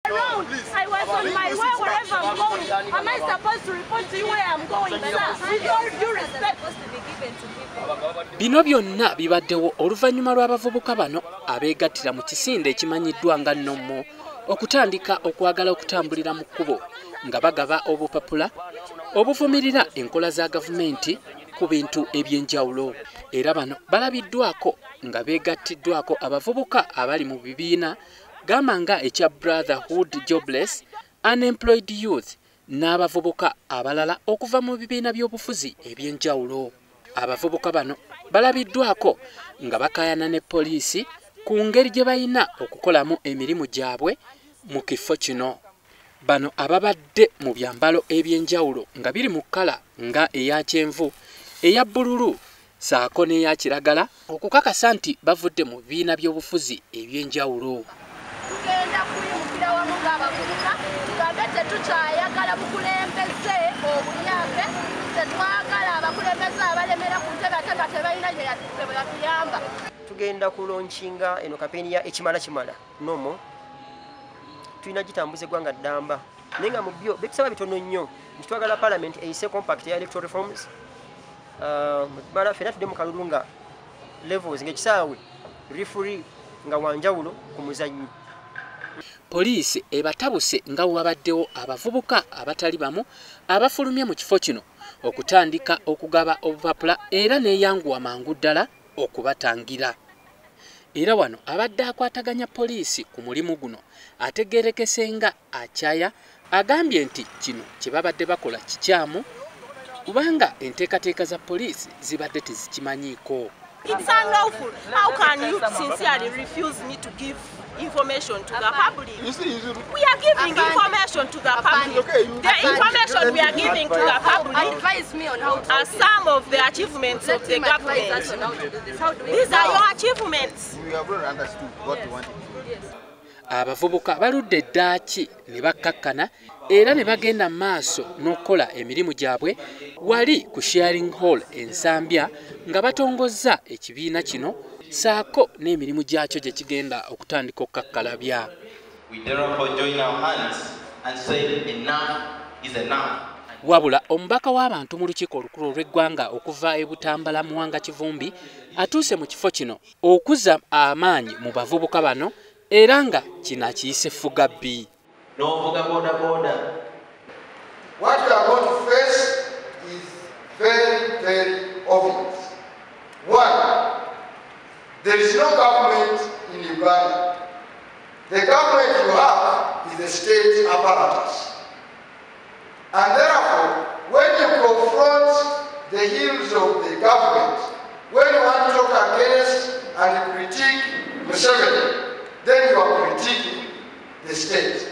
around. I was on my way wherever I'm going. Am I supposed to report to you where I'm going, sir? With all due respect supposed to be given to people. Bino byonna bibaddewo oluvannyuma lw'abavubuka bano abeegattira mu kisinde ekimanyiddwa nga Nommo okutandika okwagala okutambulira mu kkubo nga bagaba obupapula obuvumirira enkola za gavumenti ku bintu eby'enjawulo. Era bano balabiddwako nga beegattiddwako abavubuka abali mu bibiina gamba nga ekya Brotherhood Jobless Unemployed Youth n'abavubuka abalala okuva mu bibiina by'obufuzi eby'enjawulo. Abavubuka bano balabiddwako nga bakaayana ne poliisi ku ngeri gye balina okukolamu emirimu gyabwe mu kifo kino. Bano ababadde mu byambalo eby'enjawulo nga biri mu kkala nga eya kyenvu, eya bbululu saako n'eya kiragala okukakasa nti bavudde mu bibiina by'obufuzi eby'enjawulo. Tugenda kuyimukira wamu ng'abavubuka tugambe tetukyayagala bukulembeze obuyambe, tetwagala abakulembeze abalemera ku ntebe ate nga tebalina gye yatuyamba. Tugenda kulonkinga eno kampeni ya ekimala kimala Nommo. Tulina gitambuza eggwanga ddamba naye nga mu byo bekisaba bitono nnyo nti twagala Parliament eyise compact ya electoral reforms. Mala fena tudde mu kalulu nga levels ng'ekisaawe referee nga wanjawulo ku muzannyi. Poliisi ebatabuse nga wabaddewo abavubuka abatali bamu abafulumye mu kifo kino okutandika okugaba obupapula era n'eyanguwa mangu ddala okubatangira. Era wano abadde akwataganya poliisi ku mulimu guno ategeerekese nga akyaya agambye nti kino kye babadde bakola kikyamu kubanga enteekateeka za poliisi zibadde tezikimanyiiko. It's unlawful. How can you sincerely refuse me to give information to the public? We are giving information to the public. The information we are giving to the public are some of the achievements of the government. These are your achievements. We have already understood what you wanted. Abavubuka baludde eddaaki ne bakkakkana era ne bagenda maaso n'okukola emirimu gyabwe wali ku sharing hall ensambya nga batongozza ekibiina kino saako n'emirimu gyakyo gye kigenda okutandika okukakkalabya. Wabula omubaka w'abantu mu lukiiko olukulu olw'eggwanga okuva e Butambala Muwanga Kivumbi atuuse mu kifo kino okuzza amaanyi mu bavubuka bano era nga kino akiyise Fugabbi. What we are going to face is very, very obvious. One, there is no government in Uganda. The government you have is the state apparatus. And therefore, when you confront the ills of the government, when you want to talk against and critique Museveni, then you are critiquing the state.